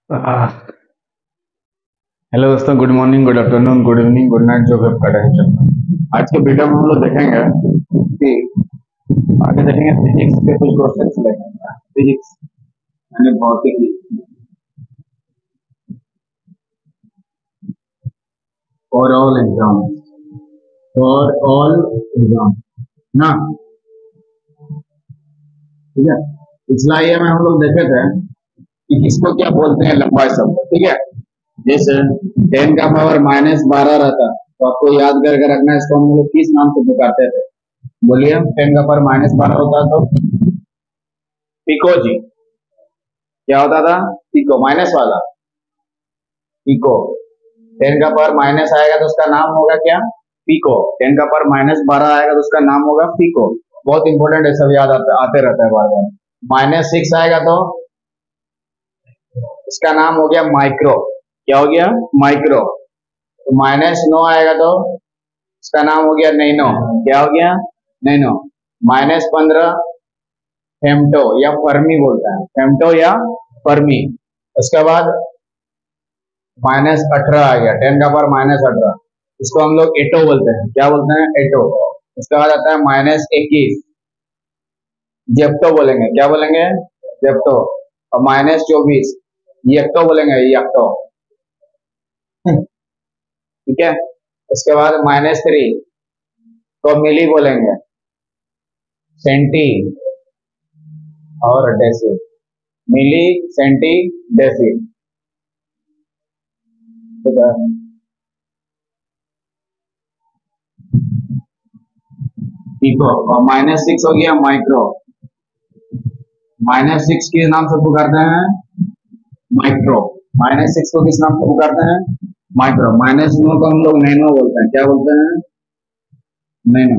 Hello दोस्तों, good morning, good afternoon, good evening, good night, जो भी आपका टाइम चलता है। आज के वीडियो में हम लोग देखेंगे कि आगे देखेंगे फिजिक्स के कुछ क्वेश्चन लेंगे। फिजिक्स यानी भौतिकी for all exam, for all exam ना। ठीक है, पिछला ईयर में हम लोग देखे थे कि किसको क्या बोलते हैं लंबाई शब्द। ठीक है, जैसे 10 का पावर -12 रहता तो आपको याद करके रखना है, इसको हम लोग किस नाम से पुकारते थे? बोलिए, 10 का पावर -12 होता तो पिको जी। क्या होता था? पिको, माइनस वाला पिको। 10 का पावर माइनस आएगा तो उसका नाम होगा क्या? पिको। 10 का पावर -12 आएगा तो उसका नाम होगा पिको। बहुत इंपॉर्टेंट है, सब याद आते रहता है बार बार। -6 आएगा तो उसका नाम हो गया माइक्रो। क्या हो गया? माइक्रो। तो -9 आएगा तो उसका नाम हो गया नैनो। क्या हो गया? नैनो। -15 फेम्टो या फर्मी बोलता है, फेम्टो या फर्मी। उसके बाद -18 आ गया, 10 का पावर -18, इसको हम लोग एटो बोलते हैं। क्या बोलते हैं? एटो। उसके बाद आता है -21, जेप्टो बोलेंगे। क्या बोलेंगे? जेप्टो। और -24 येक्टो बोलेंगे, येक्टो। ठीक है, उसके बाद -3 तो मिली बोलेंगे, सेंटी और डेसी। मिली, सेंटी, डेसी। ठीक है, पिको। और -6 हो गया माइक्रो। -6 किस नाम से पुकारते हैं? माइक्रो। -6 को किस नाम से पुकारते हैं? माइक्रो। -9 को हम लोग नैनो बोलते हैं। क्या बोलते हैं? नैनो।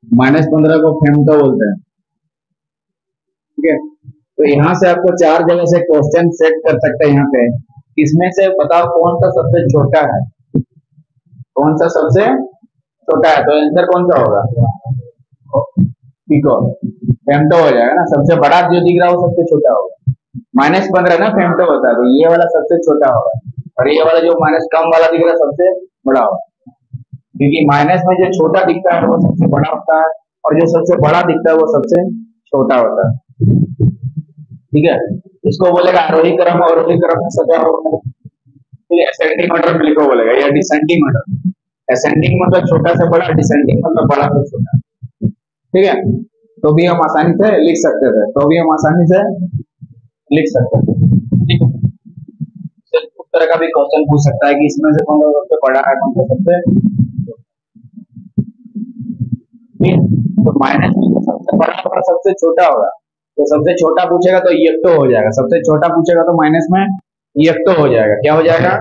-15 को फेम्टो बोलते हैं। ठीक है, तो यहाँ से आपको 4 जगह से क्वेश्चन सेट कर सकते हैं। यहाँ पे इसमें से बताओ कौन सा सबसे छोटा है? कौन सा सबसे छोटा है? तो आंसर कौन सा होगा? पिको। फेम्टो हो जाएगा ना, सबसे बड़ा जो दिख रहा है वो सबसे छोटा होगा। -15 ना फेम्टो होता है, तो ये वाला सबसे छोटा होगा और ये वाला जो माइनस कम वाला दिख रहा है सबसे बड़ा होगा। क्योंकि माइनस में जो छोटा दिखता है वो सबसे बड़ा होता है और जो सबसे बड़ा दिखता है वो सबसे छोटा होता है। ठीक है, इसको बोलेगा आरोही क्रम, अवरोही क्रम में सजा होगा। ठीक है, असेंडिंग ऑर्डर में लिखो बोलेगा, या डिसेंडिंग ऑर्डर। असेंडिंग मतलब छोटा से बड़ा, डिसेंडिंग मतलब बड़ा से छोटा। ठीक है, तो भी हम आसानी से लिख सकते थे, तो भी हम आसानी से लिख सकते थे। ठीक है, उस तरह का भी क्वेश्चन पूछ सकता है कि इसमें से कौन सा सबसे बड़ा है, कौन सा सबसे। ठीक है, तो माइनस में जो सबसे बड़ा होगा सबसे छोटा होगा, तो सबसे छोटा पूछेगा तो ये तो हो जाएगा, सबसे छोटा पूछेगा तो माइनस में ये तो हो जाएगा। क्या हो जाएगा?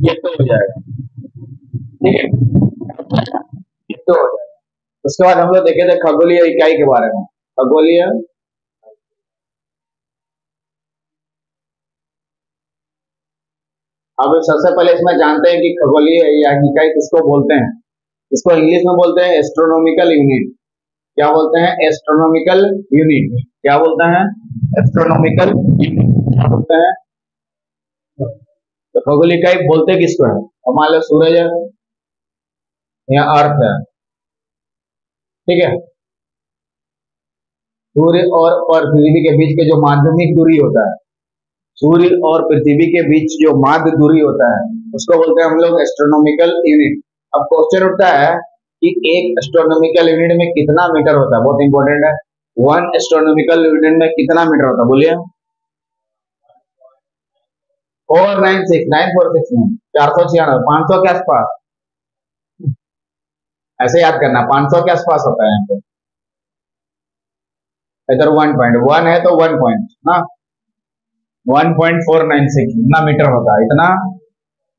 ये तो हो जाएगा। ठीक है, ये तो हो जाएगा। उसके बाद हम लोग देखे थे खगोलीय इकाई के बारे में। खगोलीय, अब सबसे पहले इसमें जानते हैं कि खगोलीय या इकाई किसको बोलते हैं। इसको इंग्लिश में बोलते हैं एस्ट्रोनॉमिकल यूनिट। क्या बोलते हैं? Astronomical unit. क्या बोलते हैं? Astronomical unit. क्या बोलते हैं? तो खगोलीय इकाई बोलते किसको है? अब मान लो सूरज है या अर्थ है। ठीक है, सूर्य और पृथ्वी के बीच के जो माध्यमिक दूरी होता है, सूर्य और पृथ्वी के बीच जो माध्य दूरी होता है उसको बोलते हैं हम लोग एस्ट्रोनॉमिकल यूनिट। अब क्वेश्चन उठता है कि एक एस्ट्रोनॉमिकल यूनिट में कितना मीटर होता है? बहुत इंपॉर्टेंट है। 1 एस्ट्रोनॉमिकल यूनिट में कितना मीटर होता है? बोलिए। 496, 496, 500 के आसपास। ऐसे याद करना, 500 के आसपास होता है यहाँ पे। इधर 1.1 है तो 1 पॉइंट ना, 1.496 इतना मीटर होता है, इतना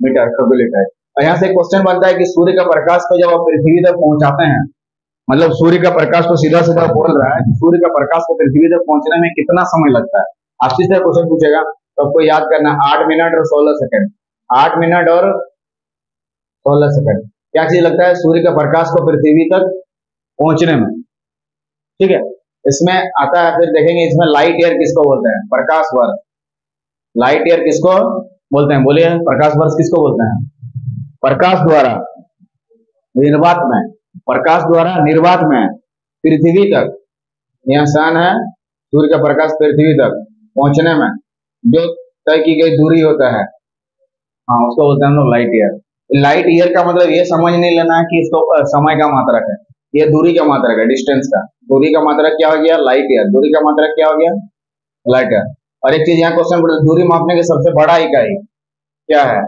मीटर खगोलीय इकाई। और यहाँ से क्वेश्चन बनता है कि सूर्य का प्रकाश को जब आप पृथ्वी तक पहुंचाते हैं, मतलब सूर्य का प्रकाश तो सीधा सीधा बोल रहा है कि सूर्य का प्रकाश को पृथ्वी तक पहुंचने में कितना समय लगता है। आपसे से क्वेश्चन पूछेगा तो आपको याद करना 8 मिनट और 16 सेकंड। 8 मिनट और 16 सेकंड क्या चीज लगता है सूर्य का प्रकाश को पृथ्वी तक पहुंचने में। ठीक है, इसमें आता है, फिर देखेंगे इसमें लाइट ईयर किसको बोलते हैं? प्रकाश वर्ष। लाइट ईयर किसको बोलते हैं? बोलिए, प्रकाश वर्ष किसको बोलते हैं? प्रकाश द्वारा निर्वात में, प्रकाश द्वारा निर्वात में पृथ्वी तक, यह सन है, सूर्य का प्रकाश पृथ्वी तक पहुंचने में जो तय की गई दूरी होता है, हाँ, उसको बोलते हैं हम लोग लाइट ईयर। लाइट ईयर का मतलब ये समझ नहीं लेना है कि इसको समय का मात्रक है, ये दूरी का मात्रक है, डिस्टेंस का। दूरी का मात्रक क्या हो गया? Light year. दूरी का मात्रक क्या हो गया? Light year. और एक चीज यहाँ क्वेश्चन पूछा, दूरी मापने की सबसे बड़ा इकाई क्या है?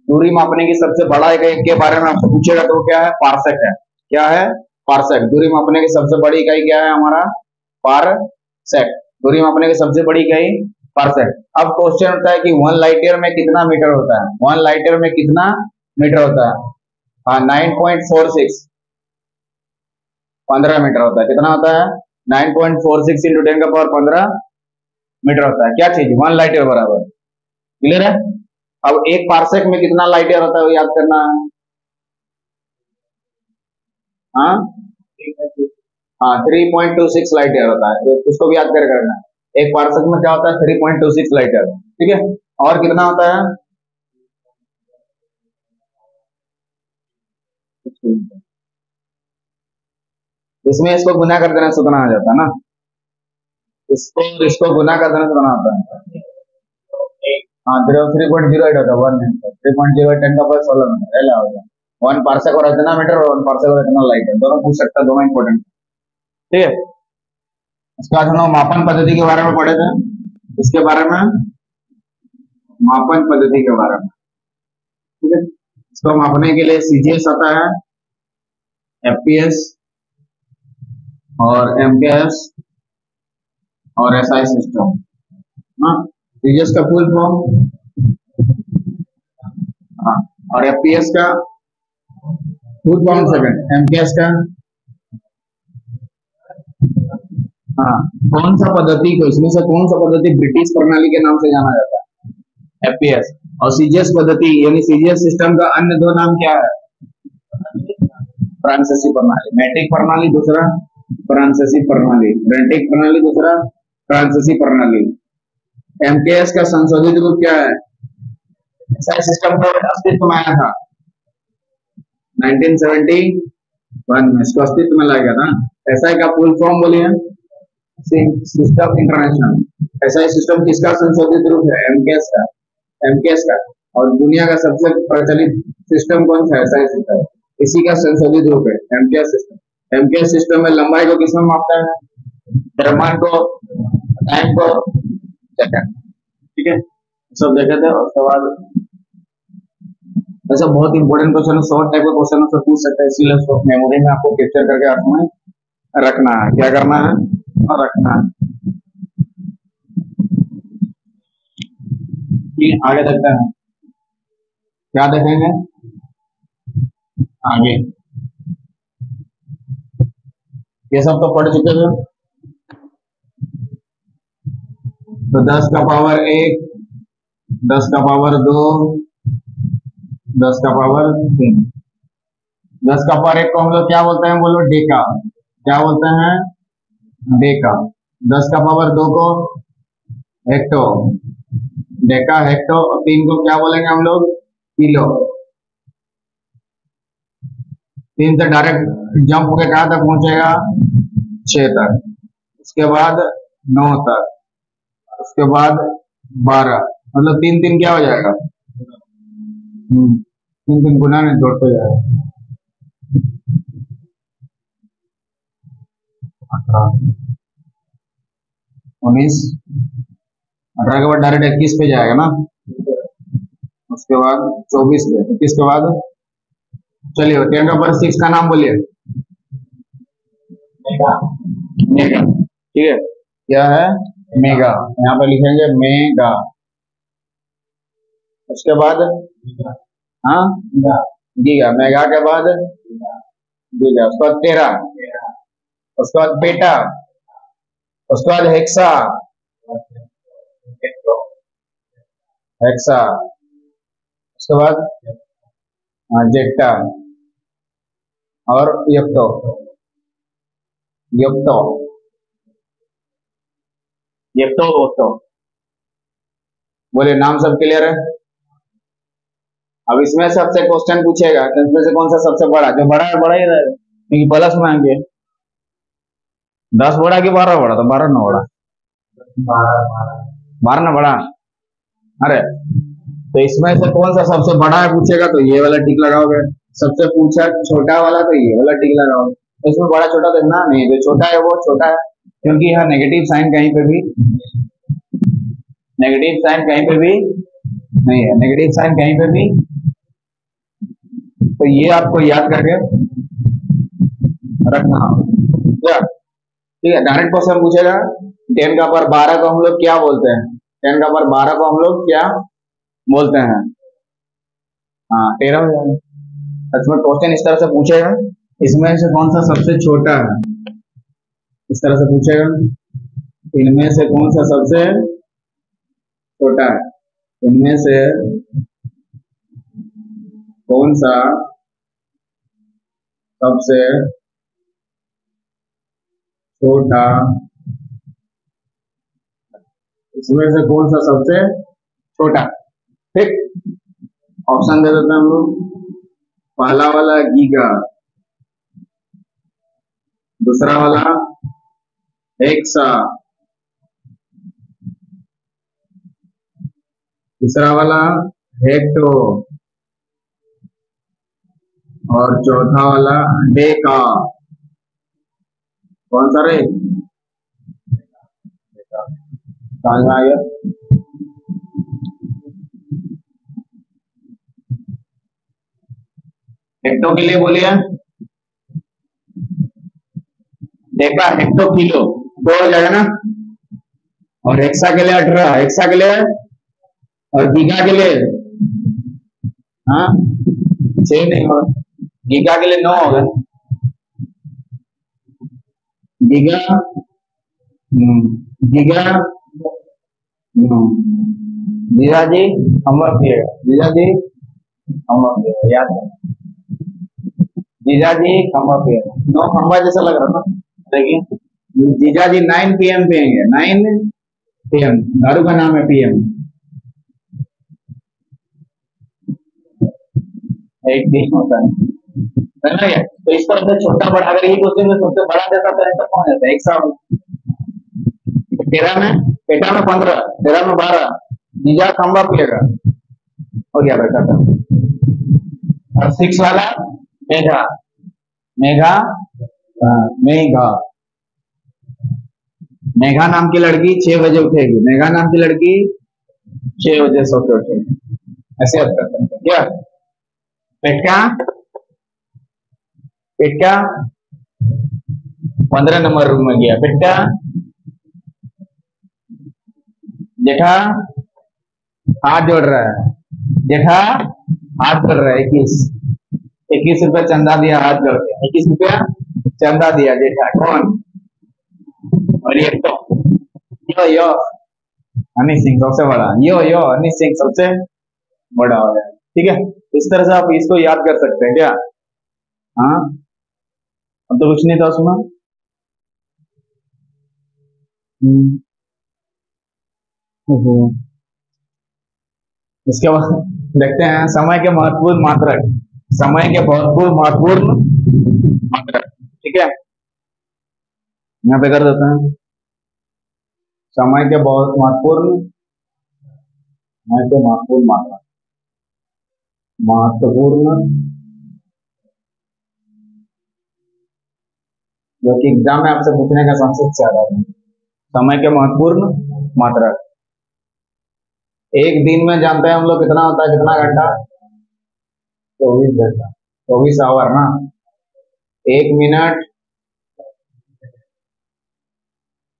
दूरी मापने की सबसे बड़ा इकाई के बारे में आपसे पूछेगा तो क्या है? पार्सेक है। क्या है? पार्सेक। दूरी मापने की सबसे बड़ी इकाई क्या है हमारा? पारसेक। दूरी मापने की सबसे बड़ी इकाई पारसेक। अब क्वेश्चन होता है कि 1 लाइट ईयर में कितना मीटर होता है? 1 लाइट ईयर में कितना मीटर होता है? हाँ, 9.46, 15 मीटर होता है। कितना होता है? 9.46 इंटू 10 का पावर 15 मीटर होता है। क्या चीज? 1 लाइट ईयर बराबर। क्लियर है? अब एक पार्सेक में कितना लाइट ईयर होता है वो याद करना है। हाँ हाँ, 3.26 लाइट ईयर होता है, उसको भी याद कर करना है। एक पार्सेक में क्या होता है? 3.26 लाइट ईयर। ठीक है, और कितना होता है? इसमें इसको गुना कर देने से उतना आ जाता है ना, इसको इसको गुना कर देने से उतना होता है। हाँ, 3.08 होता है, 3.08 10 का पावर 16 मीटर ऐसा होगा। 1 पार्सेक और इतना मीटर और 1 पार्सेक और इतना लाइट है, दोनों पूछ सकता है, दोनों इंपॉर्टेंट। ठीक है, इसके बाद हम लोग मापन पद्धति के बारे में पढ़े थे। इसके बारे में, मापन पद्धति के बारे में, ठीक है। इसको मापने के लिए सीजीएस आता है, एफपीएस और एमकेएस और एसआई सिस्टम। हाँ, सीजीएस का फुल फॉर्म, हाँ, और एफपीएस का फुल फॉर्म सेकंड, एमकेएस का, हाँ, कौन सा पद्धति को, इसमें से कौन सा पद्धति ब्रिटिश प्रणाली के नाम से जाना जाता है? एफपीएस। और सीजीएस पद्धति यानी सीजीएस सिस्टम का अन्य दो नाम क्या है? फ्रांसीसी प्रणाली, मैट्रिक प्रणाली दूसरा, फ्रांसीसी प्रणाली, ब्रेंटिक प्रणाली दूसरा, फ्रांसीसी प्रणाली। एमकेएस का संशोधित रूप क्या है? एसआई सिस्टम का अस्तित्व में आया था 1971 में, इसको अस्तित्व में लाया गया था। एसआई का फुल फॉर्म बोलिए? System international. एसआई सिस्टम किसका संशोधित रूप है? एमकेएस का, एमकेएस का। और दुनिया का सबसे प्रचलित सिस्टम कौन सा है? एसआई सिस्टम, इसी का संशोधित रूप है एमकेएस सिस्टम। एमकेएस सिस्टम में लंबाई को किसमें मापता है? द्रव्यमान को, टाइम को, सेकंड। ठीक है, सब देखे थे। और सवाल ऐसा बहुत इंपॉर्टेंट क्वेश्चन, शॉर्ट टाइप का क्वेश्चन से पूछ सकते हैं, इसीलिए उसको मेमोरी में आपको कैप्चर करके आंखों में रखना है। क्या करना है? और रखना है। आगे देखते हैं, क्या देखेंगे आगे? ये सब तो पढ़ चुके थे। तो 10 का पावर 1, 10 का पावर 2, 10 का पावर 3। 10 का पावर 1 को हम लोग क्या बोलते हैं? बोलो डेका। क्या बोलते हैं? डेका। 10 का पावर 2 को हेक्टो, डेका हेक्टो। 3 को क्या बोलेंगे हम लोग? किलो। 3 से डायरेक्ट जंप होकर कहां तक पहुंचेगा? 6 तक, उसके बाद 9 तक, उसके बाद 12, मतलब 3 3 क्या हो जाएगा? 3 3 गुना नहीं, जोड़ हो जाएगा 18, 19, 18 के बाद डायरेक्ट 21 पे जाएगा ना, उसके बाद 24 पे, 21 के बाद चलिए 10 का पावर 6 का नाम बोलिए? मेगा। मेगा, ठीक है, क्या है? मेगा। यहाँ पे लिखेंगे मेगा। उसके बाद हाँ, गीगा। मेगा के बाद गीगा, उसके बाद टेरा, उसके बाद पेटा, उसके बाद हेक्सा, हेक्सा, उसके बाद जेक्टा और यप्टो, यप्टो, यप्टो, वोक्टो। बोले नाम सब क्लियर है? अब इसमें सबसे क्वेश्चन पूछेगा कि इसमें से कौन सा सबसे बड़ा, जो बड़ा है बड़ा ही रहेगा क्योंकि प्लस में आएंगे। 10 बड़ा कि 12 बड़ा, तो 12 ना बड़ा, 12 ना बड़ा। अरे तो इसमें से कौन सा सबसे बड़ा है पूछेगा तो ये वाला टिक लगाओगे, सबसे पूछा छोटा वाला तो ये वाला टिक लगाओगे। तो इसमें बड़ा छोटा देखना नहीं, जो छोटा है वो छोटा है क्योंकि यहाँ नेगेटिव साइन कहीं पे भी, नेगेटिव साइन कहीं पे भी नहीं है, नेगेटिव साइन कहीं पे भी। तो ये आपको याद करके रखना, ठीक है। डायरेक्ट क्वेश्चन पूछेगा 10 का पावर 12 को हम लोग क्या बोलते हैं, 10 का पावर 12 को हम लोग क्या बोलते हैं। हाँ 13 हो जाएगा। इसमें क्वेश्चन इस तरह से पूछेगा, इसमें से कौन सा सबसे छोटा है, इस तरह से पूछेगा, इनमें से कौन सा सबसे छोटा है, इनमें से कौन सा सबसे छोटा, इसमें से कौन सा सबसे छोटा। ठीक, ऑप्शन दे देते हैं हम लोग। पहला वाला गीगा, दूसरा वाला हेक्सा, तीसरा वाला हेक्टो और चौथा वाला डेका। कौन सा रे, समझ में आ गया। हेक्टो के लिए बोलिए, डेका हेक्टो किलो 2 हो जाएगा ना, और हेक्सा के लिए 18, हेक्सा के लिए, और गीगा के लिए हाँ 6 नहीं होगा, गीगा के लिए 9 होगा। गीगा गीगा जीजा जी होमवर्क दिएगा, जीजा जी होमवर्क दिएगा, याद है, जीजा जी होमवर्क दिएगा। 9 खंबा जैसा लग रहा था, देखिए जीजा जी 9 PM पियेंगे, 9 PM, दारू का नाम है PM। एक दिन होता है ना ये। तो इस तरह से छोटा बड़ा, अगर ये क्वेश्चन में सबसे बड़ा देता है तो कौन देता है, एक साल 13 में, बेटा में 15, 13 में 12, जीजा खंबा पिएगा, हो गया बेटा था। और 6 वाला मेघा, मेघा मेघा, मेघा नाम की लड़की 6 बजे उठेगी, मेघा नाम की लड़की 6 बजे सो के उठेगी, ऐसे याद कर सकते हैं क्या। पेटका, पेटका 15 नंबर रूम में गया, पेटका जेठा हाथ जोड़ रहा है, जेठा हाथ जोड़ रहा है, 21 रुपया चंदा दिया, हाथ जोड़ के 21 रुपया चंदा दिया जेठा, कौन, और ये तो यो हनी सिंह सबसे बड़ा, यो हनी सिंह सबसे बड़ा हो जाए, ठीक है। इस तरह से आप इसको याद कर सकते हैं क्या। हाँ अब तो कुछ नहीं था उसमें। इसके बाद देखते हैं समय के महत्वपूर्ण मात्रक, समय के महत्वपूर्ण महत्वपूर्ण मात्रक, ठीक है। यहाँ पे कर देते हैं समय के बहुत महत्वपूर्ण, समय के महत्वपूर्ण मात्रक, महत्वपूर्ण जो कि एग्जाम में आपसे पूछने का चांसेस ज्यादा है। समय के महत्वपूर्ण मात्रक, एक दिन में जानते हैं हम लोग कितना होता है, कितना घंटा, 24 घंटा, 24 आवर ना। 1 मिनट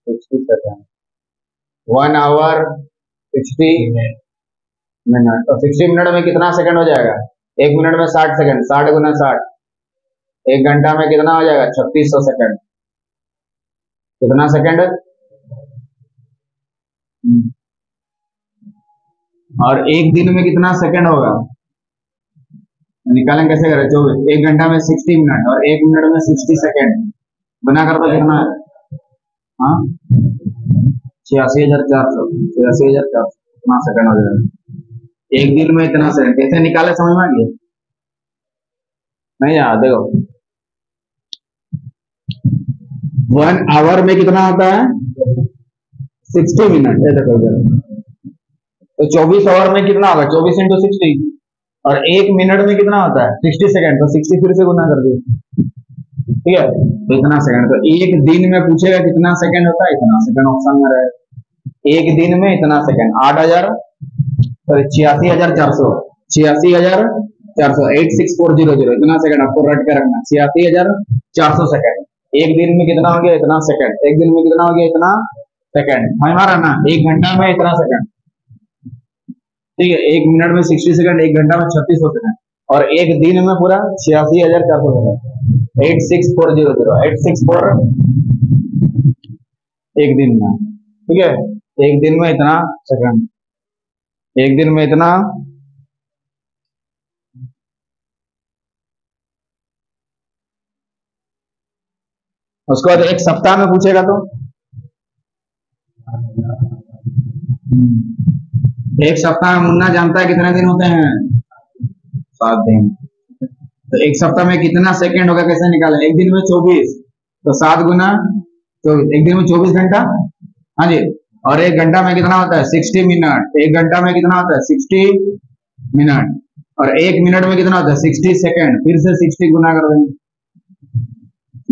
60 सेकंड, 1 आवर 60 मिनट, तो 60 मिनट में कितना सेकंड हो जाएगा, 1 मिनट में 60 सेकंड, 60 गुना 60, 1 घंटा में कितना हो जाएगा 3600 सेकंड, कितना सेकंड। और एक दिन में कितना सेकंड होगा, निकालें कैसे करें, 24, 1 घंटा में 60 मिनट और 1 मिनट में 60 सेकंड, बना कर तो कितना है, हाँ 86,400, 86,400 कितना सेकंड हो जाएगा। एक दिन में इतना सेकंड कैसे निकाले, समझ में आ गया? नहीं यार देखो, 1 आवर में कितना होता है? 60 मिनट। ऐसा कर दो तो 24 आवर में कितना होगा? 24 × 60। और 1 मिनट में कितना होता है? 60 सेकंड। तो 60 फिर से गुना कर दो, ठीक है? तो इतना सेकंड। तो एक दिन में पूछेगा कितना सेकंड होता है, इतना सेकंड ऑप्शन में रहेगा। एक दिन में इतना सेकंड 8,000 सॉरी 86,400 86,400 86400 इतना सेकंड आपको रट के रखना। 86,400 सेकंड। एक दिन में कितना हो गया? इतना सेकंड। एक दिन में कितना हो गया? इतना सेकंड। हमारा ना 1 घंटा में इतना सेकंड, ठीक है? 1 मिनट में 60 सेकंड, 1 घंटा में 3600 सेकंड, और एक दिन में पूरा 86,400 सेकंड। 86400 864 एक दिन में, ठीक है? एक दिन में इतना सेकंड, एक दिन में इतना, उसके बाद एक सप्ताह में पूछेगा तो एक सप्ताह में मुन्ना जानता है कितने दिन होते हैं? 7 दिन। तो एक सप्ताह में कितना सेकंड होगा, कैसे निकाले? एक दिन में 24, तो 7 गुना तो एक दिन में 24 घंटा, हाँ जी। और 1 घंटा में कितना होता है? 60 मिनट। 1 घंटा में कितना होता है? 60 मिनट। और 1 मिनट में कितना होता है? 60 सेकंड। फिर से 60 गुना कर देंगे,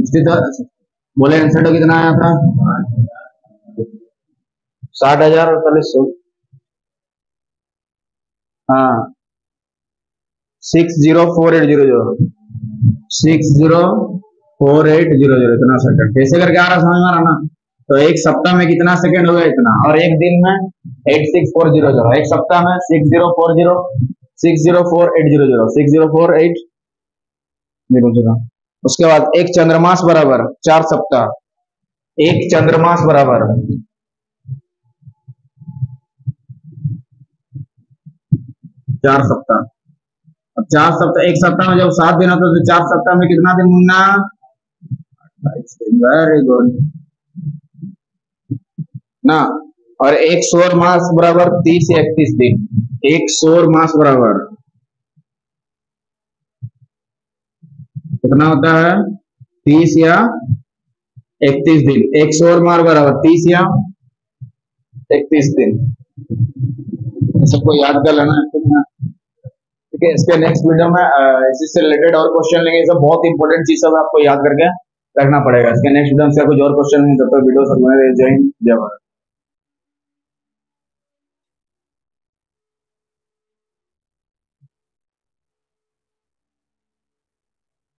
60 तो बोले आंसर तो कितना आया था? 60,4800। हाँ 604800 604800 इतना सेकंड। कैसे करके आ रहा, समझ में आ रहा ना? तो एक सप्ताह में कितना सेकंड हो गया? इतना। और एक दिन में 86400। एक सप्ताह में 604800 604800। उसके बाद एक चंद्रमास बराबर 4 सप्ताह। एक चंद्रमास बराबर 4 सप्ताह। अब 4 सप्ताह, एक सप्ताह में जब 7 दिन होता है तो 4 सप्ताह में कितना दिन मुन्ना? वेरी गुड ना। और एक सौर मास बराबर 30 या 31 दिन। एक सौर मास बराबर कितना होता है? 30 या 31 दिन। एक सौर मास बराबर 30 या 31 दिन। सबको याद कर लेना, ठीक है? इसके नेक्स्ट वीडियो में इससे रिलेटेड और क्वेश्चन लेंगे। सब बहुत इंपॉर्टेंट चीज सब आपको याद करके रखना पड़ेगा। इसके नेक्स्ट वीडियो में कुछ और क्वेश्चन लेंगे। तब तक वीडियो सब जय हिंद जय भारत।